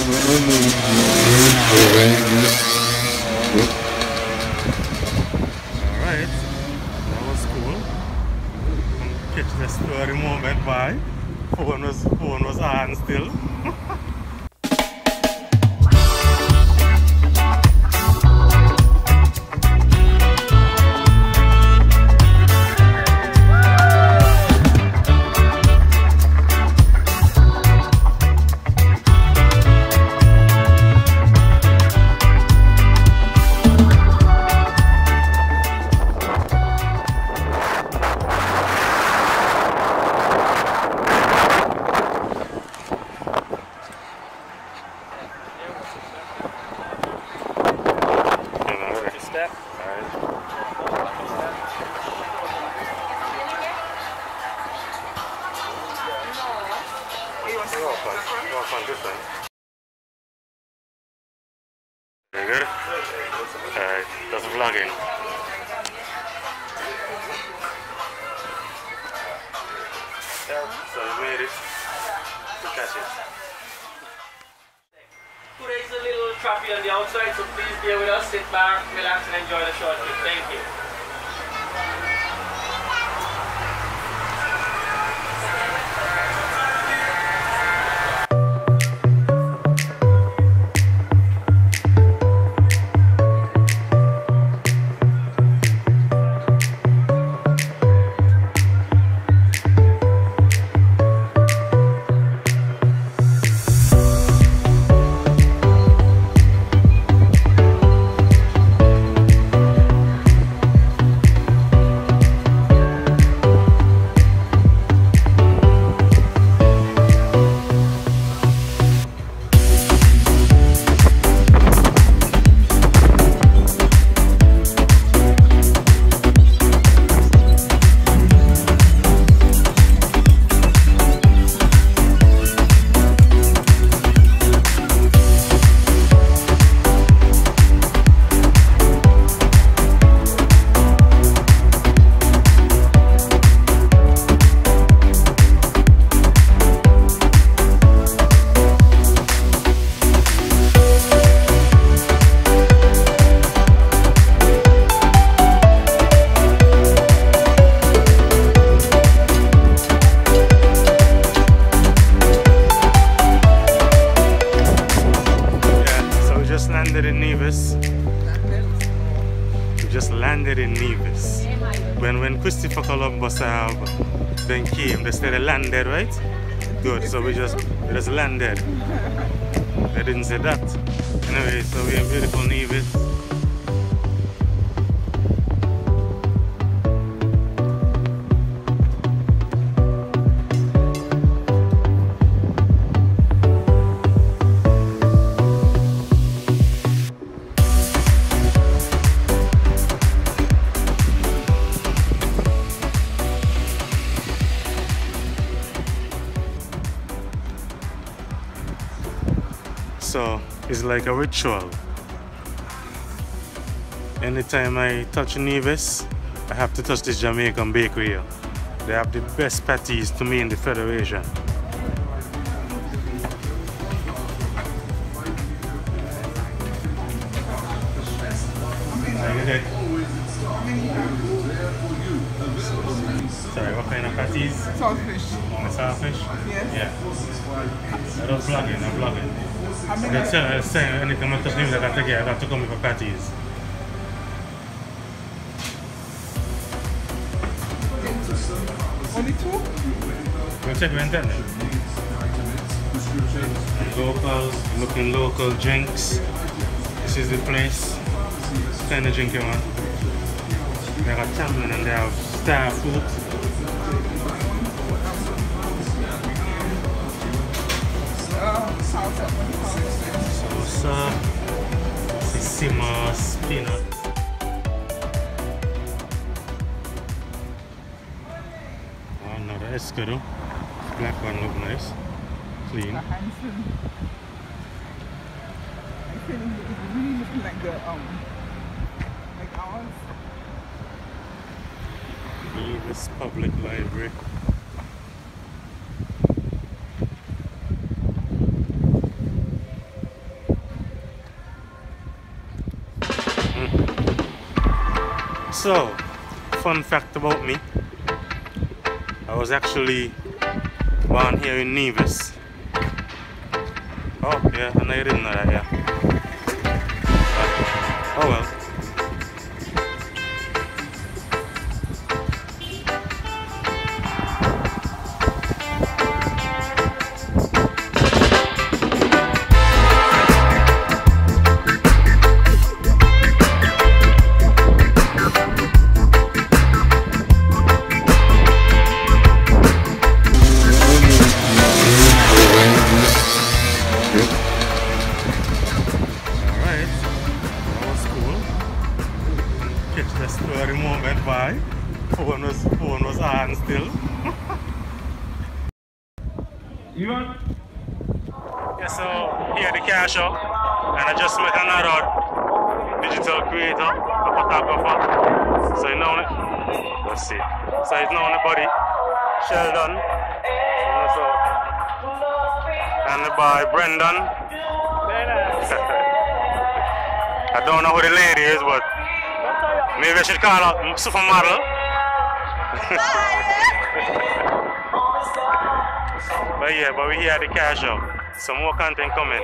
Alright, that was cool. Catch the story moment by phone was on still. Very good. Alright, that's vlogging. So we made it to catch it. Today's a little choppy on the outside, so please bear with us, sit back, relax and enjoy the short trip. Thank you. In Nevis. We just landed in Nevis. When Christopher Columbus then came, they said they landed, right? Good, so we just landed. They didn't say that. Anyway, so we're in beautiful Nevis. So it's like a ritual. Anytime I touch Nevis, I have to touch this Jamaican bakery here. They have the best patties to me in the Federation. Sorry, what kind of patties? Saltfish. Saltfish? Yes. Yeah. I'm vlogging. They're saying anytime I touch Nevis, I got to come with patties. Only two? We'll check your internet. Locals, looking local drinks. This is the place. What kind of drink you want? They have tamarind and they have star fruit. Salsa, sisimas, peanut. Oh no, that is good. Black one look nice, clean. I think it's really looking like the like ours. Nevis Public Library. So, fun fact about me, I was actually born here in Nevis. Oh yeah, I know you didn't know that, yeah. Oh well. Phone was on still. Yeah, so here the car show, and I just met another digital creator, a photographer. So you know it. Let's see. So it's now the body, Sheldon, and the boy Brendan. I don't know who the lady is, but maybe I should call her supermodel. But yeah, but we're here at the car show. Some more content coming.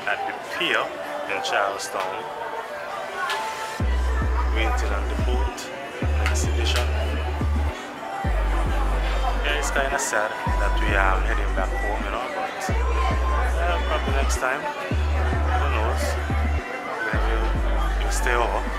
At the pier in Charlestown, waiting on the boat, next edition. Yeah, it's kind of sad that we are heading back home, you know, but probably next time, who knows, maybe we'll stay over.